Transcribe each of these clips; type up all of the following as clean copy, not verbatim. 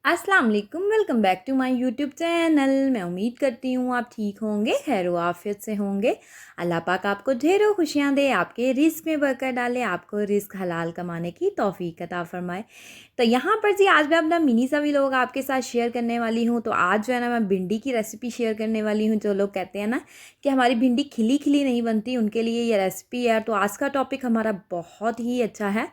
अस्सलाम वालेकुम, welcome back to my YouTube channel. मैं उम्मीद करती हूँ आप ठीक होंगे, खैर व आफियत से होंगे। अल्लाह पाक आपको ढेरों खुशियाँ दे, आपके रिस्क में बरकत डाले, आपको रिस्क हलाल कमाने की तौफीक अता फरमाए। तो यहाँ पर जी आज मैं अपना मिनी सा व्लॉग आपके साथ शेयर करने वाली हूँ। तो आज जो है ना मैं भिंडी की रेसिपी शेयर करने वाली हूँ। जो लोग कहते हैं ना कि हमारी भिंडी खिली खिली नहीं बनती, उनके लिए ये रेसिपी है। तो आज का टॉपिक हमारा बहुत ही अच्छा है।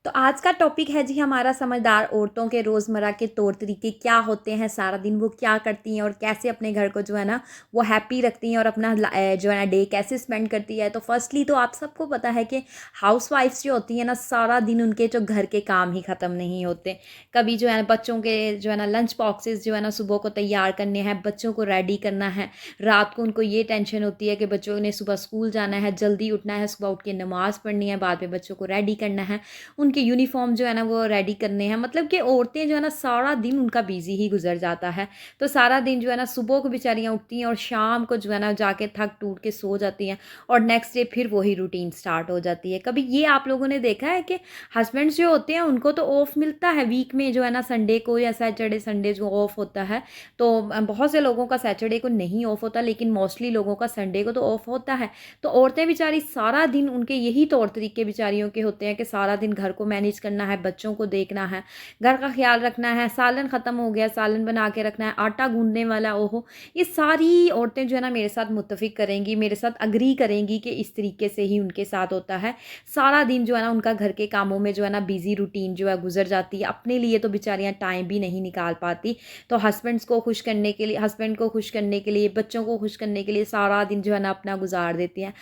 तो आज का टॉपिक है जी हमारा समझदार औरतों के रोज़मर्रा के तौर तरीके क्या होते हैं, सारा दिन वो क्या करती हैं और कैसे अपने घर को जो है ना वो हैप्पी रखती हैं और अपना जो है ना डे कैसे स्पेंड करती है। तो फर्स्टली तो आप सबको पता है कि हाउसवाइफ्स जो होती हैं ना, सारा दिन उनके जो घर के काम ही ख़त्म नहीं होते। कभी जो है ना बच्चों के जो है ना लंच बॉक्सेस जो है ना सुबह को तैयार करने हैं, बच्चों को रेडी करना है। रात को उनको ये टेंशन होती है कि बच्चों ने सुबह स्कूल जाना है, जल्दी उठना है, सुबह उठ के नमाज़ पढ़नी है, बाद में बच्चों को रेडी करना है, उनके यूनिफ़ॉर्म जो है ना वो रेडी करने हैं। मतलब कि औरतें जो है ना सारा दिन उनका बिज़ी ही गुज़र जाता है। तो सारा दिन जो है ना सुबह को बेचारियाँ उठती हैं और शाम को जो है ना जाके थक टूट के सो जाती हैं और नेक्स्ट डे फिर वही रूटीन स्टार्ट हो जाती है। कभी ये आप लोगों ने देखा है कि हस्बैंड्स जो होते हैं उनको तो ऑफ मिलता है वीक में जो है ना संडे को या सैटरडे संडे जो ऑफ होता है। तो बहुत से लोगों का सैटरडे को नहीं ऑफ होता, लेकिन मोस्टली लोगों का संडे को तो ऑफ होता है। तो औरतें बेचारी सारा दिन उनके यही तौर तरीके बेचारियों के होते हैं कि सारा दिन घर को मैनेज करना है, बच्चों को देखना है, घर का ख्याल रखना है, सालन ख़त्म हो गया सालन बना के रखना है, आटा गूंदने वाला ओहो। ये सारी औरतें जो है ना मेरे साथ मुत्तफ़िक करेंगी, मेरे साथ अग्री करेंगी कि इस तरीके से ही उनके साथ होता है। सारा दिन जो है ना उनका घर के कामों में जो है ना बिज़ी रूटीन जो है गुजर जाती है। अपने लिए तो बेचारियाँ टाइम भी नहीं निकाल पाती। तो हस्बैंड को खुश करने के लिए, बच्चों को खुश करने के लिए सारा दिन जो है ना अपना गुजार देती हैं।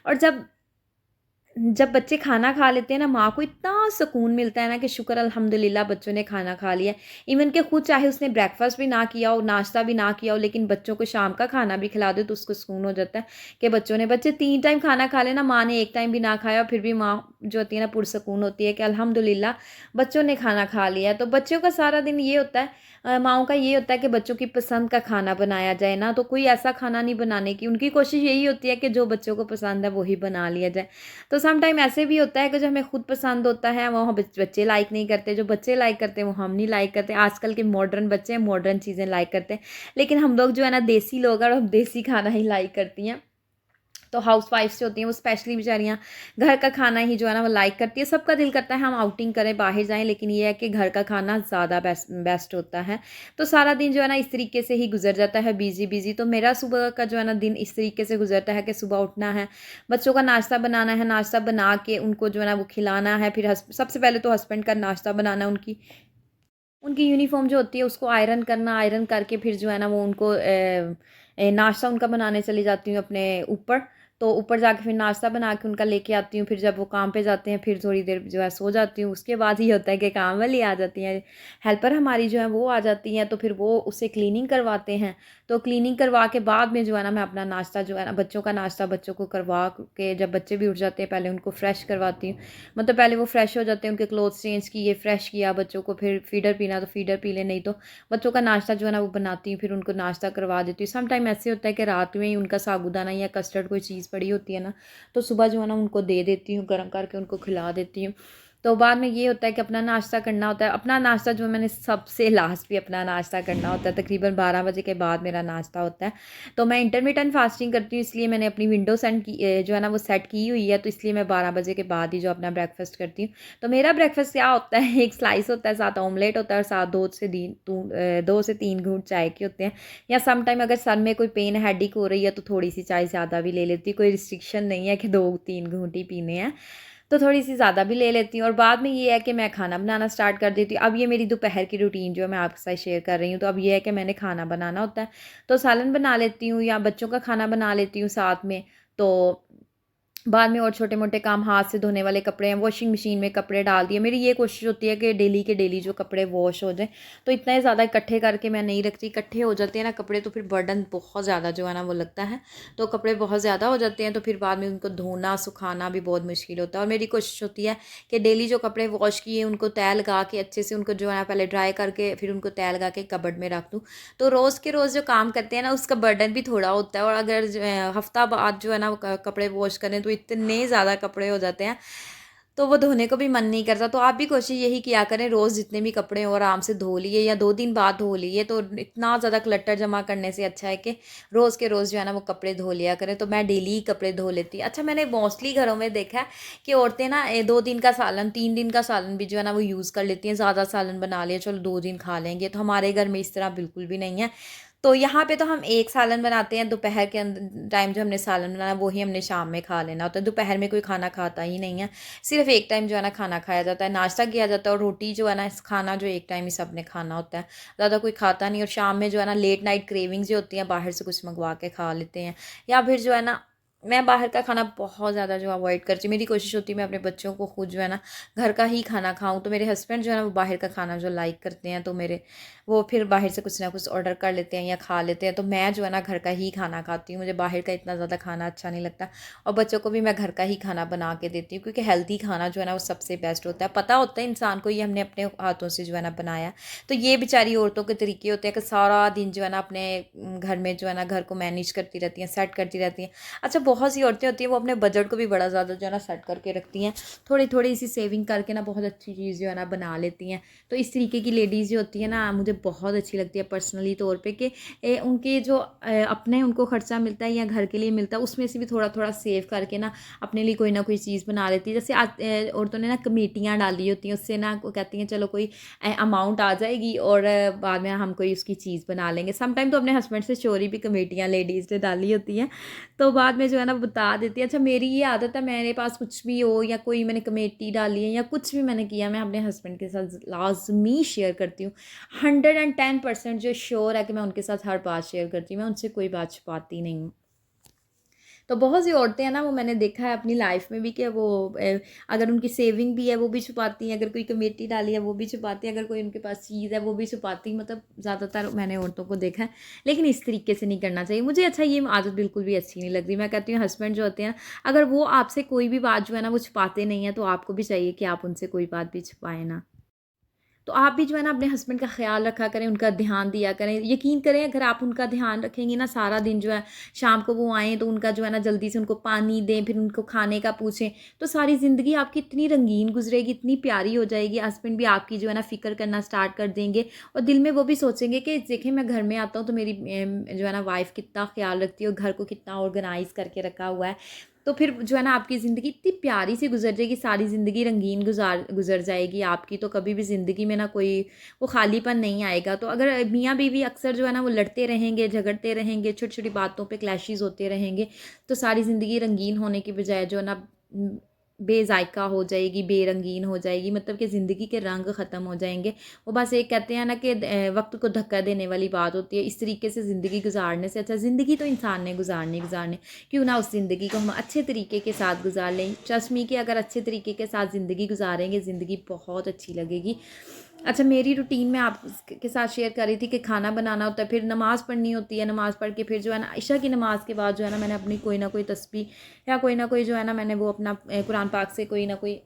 और जब जब बच्चे खाना खा लेते हैं ना, माँ को इतना सुकून मिलता है ना कि शुक्र अल्हम्दुलिल्लाह बच्चों ने खाना खा लिया। इवन कि खुद चाहे उसने ब्रेकफ़ास्ट भी ना किया हो, नाश्ता भी ना किया हो, लेकिन बच्चों को शाम का खाना भी खिला दो तो उसको सुकून हो जाता है कि बच्चे 3 टाइम खाना खा लेना, माँ ने 1 टाइम भी ना खाया, फिर भी माँ जो होती है ना पुरसुकून होती है कि अल्हम्दुलिल्लाह बच्चों ने खाना खा लिया। तो बच्चों का सारा दिन ये होता है, माँओं का ये होता है कि बच्चों की पसंद का खाना बनाया जाए ना, तो कोई ऐसा खाना नहीं बनाने की, उनकी कोशिश यही होती है कि जो बच्चों को पसंद है वही बना लिया जाए। तो सम टाइम ऐसे भी होता है कि जो हमें खुद पसंद होता है वो बच्चे लाइक नहीं करते, जो बच्चे लाइक करते हैं वो हम नहीं लाइक करते। आजकल के मॉडर्न बच्चे हैं, मॉडर्न चीज़ें लाइक करते हैं, लेकिन हम लोग जो है ना देसी लोग हैं और हम देसी खाना ही लाइक करती हैं। तो हाउसवाइफ्स जो होती हैं वो स्पेशली बेचारियाँ घर का खाना ही जो है ना वो लाइक करती है। सबका दिल करता है हम आउटिंग करें, बाहर जाएँ, लेकिन ये है कि घर का खाना ज़्यादा बेस्ट होता है। तो सारा दिन जो है ना इस तरीके से ही गुज़र जाता है बिज़ी। तो मेरा सुबह का जो है ना दिन इस तरीके से गुज़रता है कि सुबह उठना है, बच्चों का नाश्ता बनाना है, नाश्ता बना के उनको जो है ना वो खिलाना है। फिर सबसे पहले तो हस्बैंड का नाश्ता बनाना, उनकी उनकी यूनिफ़ॉर्म जो होती है उसको आयरन करना, आयरन करके फिर जो है ना वो उनको नाश्ता उनका बनाने चली जाती हूँ अपने ऊपर। तो ऊपर जाके फिर नाश्ता बना के उनका लेके आती हूँ। फिर जब वो काम पे जाते हैं फिर थोड़ी देर जो है सो जाती हूँ। उसके बाद ही होता है कि काम वाली आ जाती हैं, हेल्पर हमारी जो है वो आ जाती हैं, तो फिर वो उससे क्लीनिंग करवाते हैं। तो क्लीनिंग करवा के बाद में जो है ना मैं अपना नाश्ता जो है ना बच्चों का नाश्ता बच्चों को करवा के, जब बच्चे भी उठ जाते हैं पहले उनको फ्रेश करवाती हूँ। मतलब पहले वो फ्रेश हो जाते हैं, उनके क्लोथ्स चेंज किए, फ्रेश किया, बच्चों को फिर फीडर पीना तो फीडर पी ले, नहीं तो बच्चों का नाश्ता जो है ना वो बनाती हूँ, फिर उनको नाश्ता करवा देती हूँ। सम टाइम ऐसे होता है कि रात में ही उनका साबूदाना या कस्टर्ड कोई चीज़ पड़ी होती है ना, तो सुबह जो है ना उनको दे देती हूँ, गर्म करके उनको खिला देती हूँ। तो बाद में ये होता है कि अपना नाश्ता करना होता है। अपना नाश्ता जो मैंने सबसे लास्ट भी अपना नाश्ता करना होता है, तकरीबन 12 बजे के बाद मेरा नाश्ता होता है। तो मैं इंटरमिटेंट फास्टिंग करती हूँ, इसलिए मैंने अपनी विंडो सेट की जो है ना वो सेट की हुई है, तो इसलिए मैं 12 बजे के बाद ही जो अपना ब्रेकफास्ट करती हूँ। तो मेरा ब्रेकफास्ट क्या होता है, एक स्लाइस होता है, साथ ऑमलेट होता है और साथ 2 से 3 घूंट चाय के होते हैं। या सम टाइम अगर सर में कोई पेन हेडेक हो रही है तो थोड़ी सी चाय ज़्यादा भी ले लेती हूँ। कोई रिस्ट्रिक्शन नहीं है कि 2-3 घूंट ही पीने हैं, तो थोड़ी-सी ज़्यादा भी ले लेती हूँ। और बाद में ये है कि मैं खाना बनाना स्टार्ट कर देती हूँ। अब ये मेरी दोपहर की रूटीन जो है मैं आपके साथ शेयर कर रही हूँ। तो अब ये है कि मैंने खाना बनाना होता है, तो सालन बना लेती हूँ या बच्चों का खाना बना लेती हूँ साथ में। तो बाद में और छोटे-मोटे काम, हाथ से धोने वाले कपड़े हैं, वॉशिंग मशीन में कपड़े डाल दिए। मेरी ये कोशिश होती है कि डेली के डेली जो कपड़े वॉश हो जाएँ। तो इतना ज़्यादा इकट्ठे करके मैं नहीं रखती, इकट्ठे हो जाते हैं ना कपड़े तो फिर बर्डन बहुत ज़्यादा जो है ना वो लगता है। तो कपड़े बहुत ज़्यादा हो जाते हैं तो फिर बाद में उनको धोना, सुखाना भी बहुत मुश्किल होता है। और मेरी कोशिश होती है कि डेली जो कपड़े वॉश किए उनको तह लगा के अच्छे से उनको जो है पहले ड्राई करके फिर उनको तह लगा के कबर्ड में रख दूँ। तो रोज़ के रोज़ जो काम करते हैं ना उसका बर्डन भी थोड़ा होता है। और अगर हफ्ता बाद जो है ना वो कपड़े वॉश करें तो इतने ज़्यादा कपड़े हो जाते हैं। तो वो धोने को भी मन नहीं करता। तो आप भी कोशिश यही किया करें, रोज़ जितने भी कपड़े हों आराम से धो लिए या 2 दिन बाद धो लिए, तो इतना ज़्यादा क्लटर जमा करने से अच्छा है कि रोज़ के रोज़ जो है ना वो कपड़े धो लिया करें। तो मैं डेली ही कपड़े धो लेती। अच्छा, मैंने मोस्टली घरों में देखा है कि औरतें ना 2 दिन का सालन, 3 दिन का सालन भी जो है ना वो यूज़ कर लेती हैं। ज़्यादा सालन बना लिया, चलो 2 दिन खा लेंगे। तो हमारे घर में इस तरह बिल्कुल भी नहीं है। तो यहाँ पे तो हम एक सालन बनाते हैं, दोपहर के टाइम जो हमने सालन बनाना वो ही हमने शाम में खा लेना होता है। दोपहर में कोई खाना खाता ही नहीं है, सिर्फ एक टाइम जो है ना खाना खाया जाता है, नाश्ता किया जाता है, और रोटी जो है ना खाना जो एक टाइम ही सबने खाना होता है, ज़्यादा कोई खाता नहीं। और शाम में जो है ना लेट नाइट क्रेविंग्स जो होती हैं, बाहर से कुछ मंगवा के खा लेते हैं, या फिर जो है ना मैं बाहर का खाना बहुत ज़्यादा जो अवॉइड करती हूँ। मेरी कोशिश होती है मैं अपने बच्चों को खुद जो है ना घर का ही खाना खाऊं। तो मेरे हस्बैंड जो है ना वो बाहर का खाना जो लाइक करते हैं, तो मेरे वो फिर बाहर से कुछ ना कुछ ऑर्डर कर लेते हैं या खा लेते हैं। तो मैं जो है ना घर का ही खाना खाती हूँ, मुझे बाहर का इतना ज़्यादा खाना अच्छा नहीं लगता। और बच्चों को भी मैं घर का ही खाना बना के देती हूँ, क्योंकि हेल्दी खाना जो है ना वो सबसे बेस्ट होता है। पता होता है इंसान को ये हमने अपने हाथों से जो है ना बनाया। तो ये बेचारी औरतों के तरीके होते हैं कि सारा दिन जो है ना अपने घर में जो है ना घर को मैनेज करती रहती हैं, सेट करती रहती हैं। अच्छा, बहुत सी औरतें होती हैं वो अपने बजट को भी बड़ा ज़्यादा जो है ना सेट करके रखती हैं, थोड़ी थोड़ी इसी सेविंग करके ना बहुत अच्छी चीज़ जो है ना बना लेती हैं। तो इस तरीके की लेडीज़ जो होती है ना मुझे बहुत अच्छी लगती है पर्सनली तौर पे, कि उनके जो अपने उनको खर्चा मिलता है या घर के लिए मिलता है उसमें से भी थोड़ा थोड़ा सेव करके ना अपने लिए कोई ना कोई चीज़ बना लेती है। जैसे औरतों ने ना कमेटियाँ डाली होती हैं, उससे ना वो कहती हैं चलो कोई अमाउंट आ जाएगी और बाद में हम कोई उसकी चीज़ बना लेंगे। समटाइम तो अपने हस्बैंड से चोरी भी कमेटियाँ लेडीज़ ने डाली होती हैं, तो बाद में जो है ना बता देती है। अच्छा, मेरी ये आदत है, मेरे पास कुछ भी हो या कोई मैंने कमेटी डाली है या कुछ भी मैंने किया, मैं अपने हस्बैंड के साथ लाजमी शेयर करती हूँ। 110% जो श्योर है कि मैं उनके साथ हर बात शेयर करती हूँ, मैं उनसे कोई बात छुपाती नहीं हूँ। तो बहुत सी औरतें हैं ना वो मैंने देखा है अपनी लाइफ में भी कि वो अगर उनकी सेविंग भी है वो भी छुपाती हैं, अगर कोई कमेटी डाली है वो भी छुपाती हैं, अगर कोई उनके पास चीज़ है वो भी छुपाती हैं। मतलब ज़्यादातर मैंने औरतों को देखा है, लेकिन इस तरीके से नहीं करना चाहिए मुझे। अच्छा, ये आदत बिल्कुल भी अच्छी नहीं लगती। मैं कहती हूँ हस्बैंड जो होते हैं, अगर वो आपसे कोई भी बात जो है ना वो छुपाते नहीं है, तो आपको भी चाहिए कि आप उनसे कोई बात भी छुपाएं ना। तो आप भी जो है ना अपने हस्बैंड का ख़्याल रखा करें, उनका ध्यान दिया करें। यकीन करें अगर आप उनका ध्यान रखेंगी ना सारा दिन जो है, शाम को वो आएँ तो उनका जो है ना जल्दी से उनको पानी दें, फिर उनको खाने का पूछें, तो सारी ज़िंदगी आपकी इतनी रंगीन गुजरेगी, इतनी प्यारी हो जाएगी। हस्बैंड भी आपकी जो है ना फ़िक्र करना स्टार्ट कर देंगे, और दिल में वो भी सोचेंगे कि देखें मैं घर में आता हूँ तो मेरी जो है ना वाइफ़ कितना ख़्याल रखती है और घर को कितना ऑर्गेनाइज़ करके रखा हुआ है। तो फिर जो है ना आपकी ज़िंदगी इतनी प्यारी सी गुजर जाएगी, सारी ज़िंदगी रंगीन गुजर जाएगी आपकी। तो कभी भी ज़िंदगी में ना कोई वो खालीपन नहीं आएगा। तो अगर मियाँ बीवी अक्सर जो है ना वो लड़ते रहेंगे, झगड़ते रहेंगे, छोटी छोटी बातों पे क्लैशेस होते रहेंगे, तो सारी ज़िंदगी रंगीन होने की बजाय जो है ना बेजायका हो जाएगी, बेरंगीन हो जाएगी। मतलब कि ज़िंदगी के रंग ख़त्म हो जाएंगे। वो बस एक कहते हैं ना कि वक्त को धक्का देने वाली बात होती है। इस तरीके से ज़िंदगी गुजारने से अच्छा, ज़िंदगी तो इंसान ने गुजारनी क्यों ना उस ज़िंदगी को हम अच्छे तरीके के साथ गुजार लें। ट्रस्ट मी कि अगर अच्छे तरीके के साथ ज़िंदगी गुजारेंगे, ज़िंदगी बहुत अच्छी लगेगी। अच्छा, मेरी रूटीन में आपके साथ शेयर कर रही थी कि खाना बनाना होता है, फिर नमाज़ पढ़नी होती है, नमाज़ पढ़ के फिर जो है ना इशा की नमाज़ के बाद जो है ना मैंने अपनी कोई ना कोई तस्बीह या कोई ना कोई जो है ना मैंने वो अपना कुरान पाक से कोई ना कोई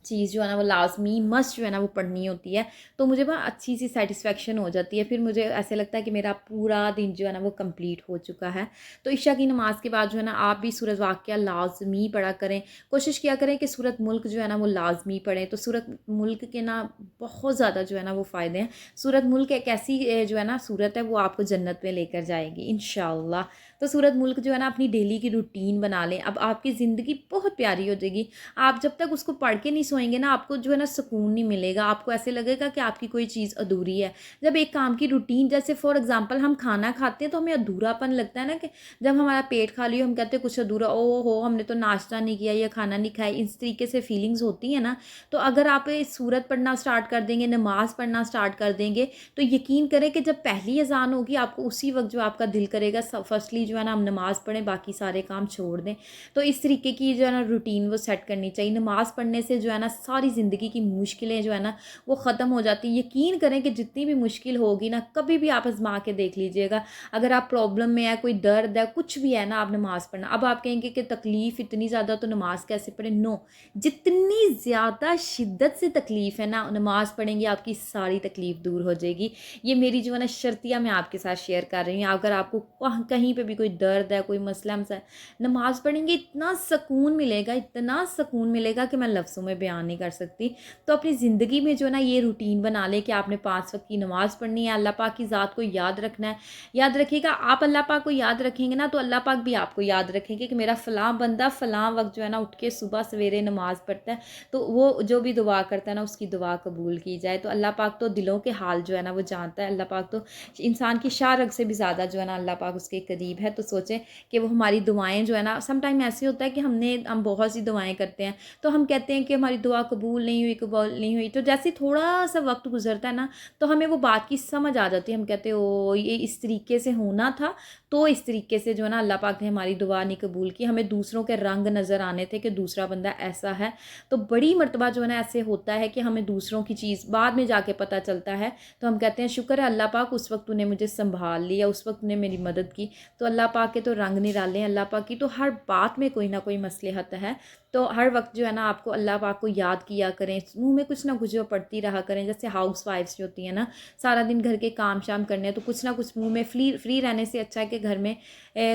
चीज़ जो है ना वो लाज़मी मस्ट जो है ना वो पढ़नी होती है। तो मुझे वहाँ अच्छी सी सैटिस्फैक्शन हो जाती है, फिर मुझे ऐसे लगता है कि मेरा पूरा दिन जो है ना वो कंप्लीट हो चुका है। तो इशा की नमाज़ के बाद जो है ना आप भी सूरत वाक़िया लाज़मी पढ़ा करें। कोशिश किया करें कि सूरत मुल्क जो है ना वो लाज़मी पढ़ें। तो सूरत मुल्क के ना बहुत ज़्यादा जो है ना वो फ़ायदे हैं। सूरत मुल्क एक ऐसी जो है ना सूरत है, वो आपको जन्नत में लेकर जाएगी इंशाअल्लाह। तो सूरत मुल्क जो है ना अपनी डेली की रूटीन बना लें, अब आपकी ज़िंदगी बहुत प्यारी हो जाएगी। आप जब तक उसको पढ़ के नहीं सोएंगे ना, आपको जो है ना सुकून नहीं मिलेगा। आपको ऐसे लगेगा कि आपकी कोई चीज़ अधूरी है। जब एक काम की रूटीन, जैसे फॉर एग्जांपल हम खाना खाते हैं तो हमें अधूरापन लगता है ना, कि जब हमारा पेट खाली हो हम कहते हैं कुछ अधूरा, ओ हो हमने तो नाश्ता नहीं किया या खाना नहीं खाया, इस तरीके से फीलिंग्स होती है ना। तो अगर आप सूरत पढ़ना स्टार्ट कर देंगे, नमाज़ पढ़ना स्टार्ट कर देंगे, तो यकीन करें कि जब पहली अजान होगी आपको उसी वक्त जो आपका दिल करेगा फर्स्टली जो है ना हम नमाज़ पढ़ें, बाकी सारे काम छोड़ दें। तो इस तरीके की जो है ना रूटीन वो सेट करनी चाहिए। नमाज़ पढ़ने से जो है ना सारी ज़िंदगी की मुश्किलें जो है ना वो ख़त्म हो जाती है। यकीन करें कि जितनी भी मुश्किल होगी ना, कभी भी आप आज़मा के देख लीजिएगा। अगर आप प्रॉब्लम में है, कोई दर्द है, कुछ भी है ना, आप नमाज़ पढ़ना। अब आप कहेंगे कि तकलीफ़ इतनी ज़्यादा तो नमाज़ कैसे पढ़ें? नो, जितनी ज़्यादा शिद्दत से तकलीफ़ है ना, नमाज़ पढ़ेंगे आपकी सारी तकलीफ़ दूर हो जाएगी। ये मेरी जो है ना शर्तिया मैं आपके साथ शेयर कर रही हूँ। अगर आपको कहीं पे भी कोई दर्द है, कोई मसला मसा है, नमाज़ पढ़ेंगे इतना सुकून मिलेगा, इतना सुकून मिलेगा कि मैं लफ्ज़ों में बयान नहीं कर सकती। तो अपनी ज़िंदगी में जो है ना ये रूटीन बना लें कि आपने 5 वक़्त की नमाज़ पढ़नी है, अल्लाह पाक की ज़ात को याद रखना है। याद रखिएगा, आप अल्लाह पाक को याद रखेंगे ना तो अल्लाह पाक भी आपको याद रखेंगे कि मेरा फ़लाँ बंदा फ़लाँ वक़्त जो है ना उठ के सुबह सवेरे नमाज़ पढ़ता है, तो वो जो भी दुआ करता है ना उसकी दुआ कबूल की जाए। तो अल्लाह पाक तो दिलों के हाल जो है ना वो जानता है। अल्लाह पाक तो इंसान की शाह रग से भी ज़्यादा जो है ना अल्लाह पाक उसके करीब है। तो सोचें कि वो हमारी दुआएँ जो है ना, सम टाइम ऐसे होता है कि हम बहुत सी दुआएँ करते हैं, तो हम कहते हैं कि हमारी दुआ कबूल नहीं हुई, कबूल नहीं हुई। तो जैसे थोड़ा-सा वक़्त गुज़रता है ना, तो हमें वो बात की समझ आ जाती है। हम कहते हैं ओह! ये इस तरीके से होना था, तो इस तरीके से जो है ना अल्लाह पाक ने हमारी दुआ नहीं कबूल की। हमें दूसरों के रंग नज़र आने थे कि दूसरा बंदा ऐसा है। तो बड़ी मर्तबा जो है ना ऐसे होता है कि हमें दूसरों की चीज़ बाद में जाके पता चलता है, तो हम कहते हैं शुक्र है अल्लाह पाक, उस वक़्त तूने मुझे सँभाल लिया, उस वक़्त तूने मेरी मदद की। तो अल्लाह पाक के तो रंग निराले हैं, अल्लाह पाक की तो हर बात में कोई ना कोई मसलहत है। तो हर वक़्त जो है ना आपको अल्लाह पाक को याद किया करें, मुँह में कुछ ना कुछ जो पढ़ती रहा करें। जैसे हाउस वाइफ्स जो होती हैं ना, सारा दिन घर के काम शाम करने हैं, तो कुछ ना कुछ मुँह में फ्री रहने से अच्छा है कि घर में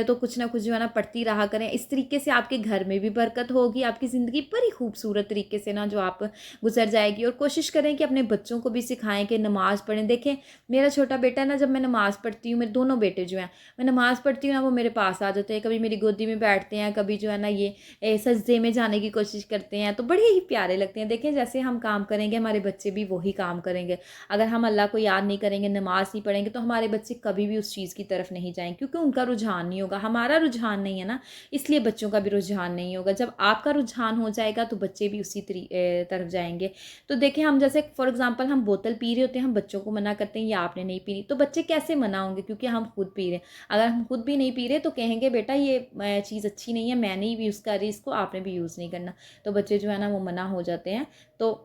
तो कुछ ना कुछ जो है ना पढ़ती रहा करें। इस तरीके से आपके घर में भी बरकत होगी, आपकी ज़िंदगी बड़ी खूबसूरत तरीके से ना जो आप गुजर जाएगी। और कोशिश करें कि अपने बच्चों को भी सिखाएं कि नमाज़ पढ़ें। देखें, मेरा छोटा बेटा ना, जब मैं नमाज़ पढ़ती हूँ, मेरे दोनों बेटे जो हैं, मैं नमाज़ पढ़ती हूँ ना वो मेरे पास आ जाते हैं, कभी मेरी गोदी में बैठते हैं, कभी जो है ना ये सजदे में जाने की कोशिश करते हैं, तो बड़े ही प्यारे लगते हैं। देखें, जैसे हम काम करेंगे हमारे बच्चे भी वही काम करेंगे। अगर हम अल्लाह को याद नहीं करेंगे, नमाज़ नहीं पढ़ेंगे, तो हमारे बच्चे कभी भी उस चीज़ की तरफ नहीं जाएंगे, क्योंकि उनका रुझान नहीं होगा। हमारा रुझान नहीं है ना, इसलिए बच्चों का भी रुझान नहीं होगा। जब आपका रुझान हो जाएगा तो बच्चे भी उसी तरफ जाएंगे। तो देखें, हम जैसे फॉर एग्जांपल हम बोतल पी रहे होते हैं, हम बच्चों को मना करते हैं ये आपने नहीं पीनी, तो बच्चे कैसे मना होंगे, क्योंकि हम खुद पी रहे हैं। अगर हम खुद भी नहीं पी रहे तो कहेंगे बेटा ये चीज़ अच्छी नहीं है, मैं नहीं यूज़ कर रही इसको, आपने भी यूज़ नहीं करना। तो बच्चे जो है ना वो मना हो जाते हैं। तो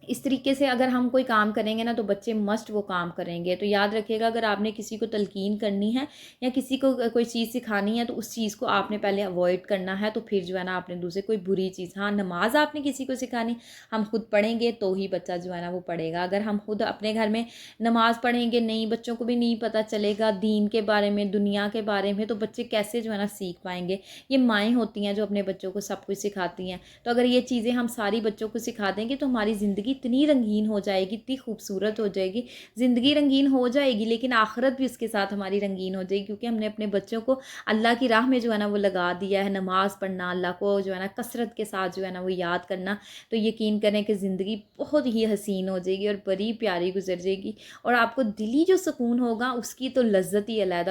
इस तरीके से अगर हम कोई काम करेंगे ना तो बच्चे मस्ट वो काम करेंगे। तो याद रखिएगा, अगर आपने किसी को तलकीन करनी है या किसी को कोई चीज़ सिखानी है, तो उस चीज़ को आपने पहले अवॉइड करना है, तो फिर जो है ना आपने दूसरे कोई बुरी चीज़, हाँ नमाज आपने किसी को सिखानी, हम खुद पढ़ेंगे तो ही बच्चा जो है ना वो पढ़ेगा। अगर हम खुद अपने घर में नमाज पढ़ेंगे नहीं, बच्चों को भी नहीं पता चलेगा दीन के बारे में, दुनिया के बारे में, तो बच्चे कैसे जो है ना सीख पाएंगे। ये माएँ होती हैं जो अपने बच्चों को सब कुछ सिखाती हैं। तो अगर ये चीज़ें हम सारी बच्चों को सिखा देंगे तो हमारी ज़िंदगी इतनी रंगीन हो जाएगी, इतनी खूबसूरत हो जाएगी। ज़िंदगी रंगीन हो जाएगी, लेकिन आखिरत भी उसके साथ हमारी रंगीन हो जाएगी, क्योंकि हमने अपने बच्चों को अल्लाह की राह में जो है ना वो लगा दिया है। नमाज़ पढ़ना, अल्लाह को जो है ना कसरत के साथ जो है ना वो याद करना, तो यकीन करें कि ज़िंदगी बहुत ही हसीन हो जाएगी और बड़ी प्यारी गुजर जाएगी। और आपको दिली जो सुकून होगा उसकी तो लज्जत ही अलग,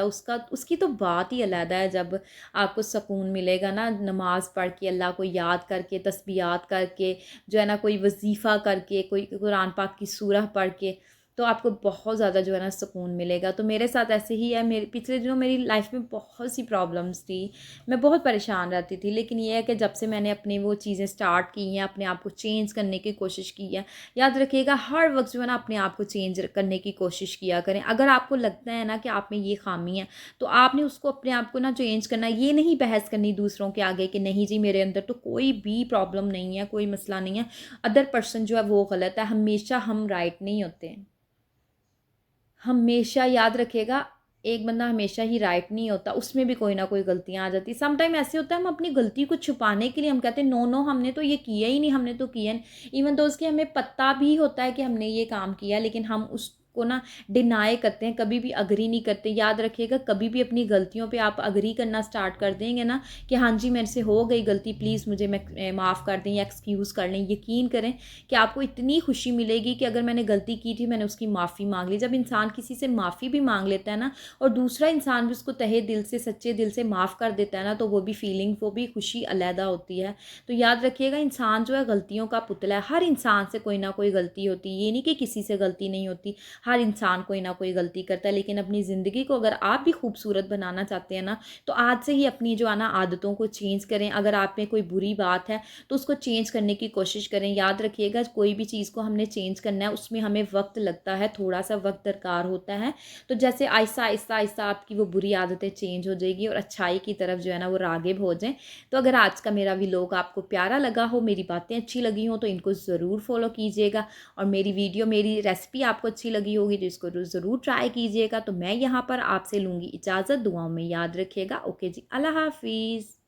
उसकी तो बात ही अलग है। जब आपको सुकून मिलेगा ना नमाज़ पढ़ के, अल्लाह को याद करके, तस्बीहात करके, जो है ना कोई वजीफ़ा करके, कोई कुरान पाक की सूरह पढ़ के, तो आपको बहुत ज़्यादा जो है ना सुकून मिलेगा। तो मेरे साथ ऐसे ही है। मेरे पिछले दिनों मेरी लाइफ में बहुत सी प्रॉब्लम्स थी, मैं बहुत परेशान रहती थी, लेकिन ये है कि जब से मैंने अपनी वो चीज़ें स्टार्ट की हैं, अपने आप को चेंज करने की कोशिश की है। याद रखिएगा, हर वक्त जो है ना अपने आप को चेंज करने की कोशिश किया करें। अगर आपको लगता है ना कि आप में ये खामी है, तो आपने उसको अपने आप को ना चेंज करना। ये नहीं बहस करनी दूसरों के आगे कि नहीं जी मेरे अंदर तो कोई भी प्रॉब्लम नहीं है, कोई मसला नहीं है, अदर पर्सन जो है वो गलत है। हमेशा हम राइट नहीं होते हैं। हमेशा याद रखिएगा, एक बंदा हमेशा ही राइट नहीं होता, उसमें भी कोई ना कोई गलतियाँ आ जाती। सम टाइम ऐसे होता है हम अपनी गलती को छुपाने के लिए हम कहते हैं नो नो हमने तो ये किया ही नहीं, हमने तो किया नहीं। इवन तो उसके हमें पता भी होता है कि हमने ये काम किया, लेकिन हम उसको ना डिनाई करते हैं, कभी भी अग्री नहीं करते। याद रखिएगा, कभी भी अपनी गलतियों पे आप अग्री करना स्टार्ट कर देंगे ना कि हाँ जी मेरे से हो गई गलती, प्लीज़ मुझे माफ़ कर दें या एक्सक्यूज़ कर लें, यकीन करें कि आपको इतनी खुशी मिलेगी कि अगर मैंने गलती की थी, मैंने उसकी माफ़ी मांग ली। जब इंसान किसी से माफ़ी भी मांग लेता है ना, और दूसरा इंसान भी उसको तहे दिल से, सच्चे दिल से माफ़ कर देता है ना, तो वो भी फीलिंग, वो भी खुशी अलहदा होती है। तो याद रखिएगा, इंसान जो है गलतियों का पुतला है। हर इंसान से कोई ना कोई गलती होती है, ये नहीं कि किसी से गलती नहीं होती। हर इंसान कोई ना कोई गलती करता है, लेकिन अपनी ज़िंदगी को अगर आप भी खूबसूरत बनाना चाहते हैं ना, तो आज से ही अपनी जो है ना आदतों को चेंज करें। अगर आप में कोई बुरी बात है तो उसको चेंज करने की कोशिश करें। याद रखिएगा, कोई भी चीज़ को हमने चेंज करना है उसमें हमें वक्त लगता है, थोड़ा सा वक्त दरकार होता है। तो जैसे आहिस्ता आहिस्ता आहिस्ता आपकी वो बुरी आदतें चेंज हो जाएगी और अच्छाई की तरफ जो है ना वो राग़िब हो जाएं। तो अगर आज का मेरा व्लॉग आपको प्यारा लगा हो, मेरी बातें अच्छी लगी हो, तो इनको ज़रूर फॉलो कीजिएगा। और मेरी वीडियो, मेरी रेसिपी आपको अच्छी लगी लगी होगी तो इसको ज़रूर ट्राई कीजिएगा। तो मैं यहाँ पर आपसे लूँगी इजाज़त, दुआओं में याद रखिएगा। ओके जी, अल्लाह हाफ़िज़।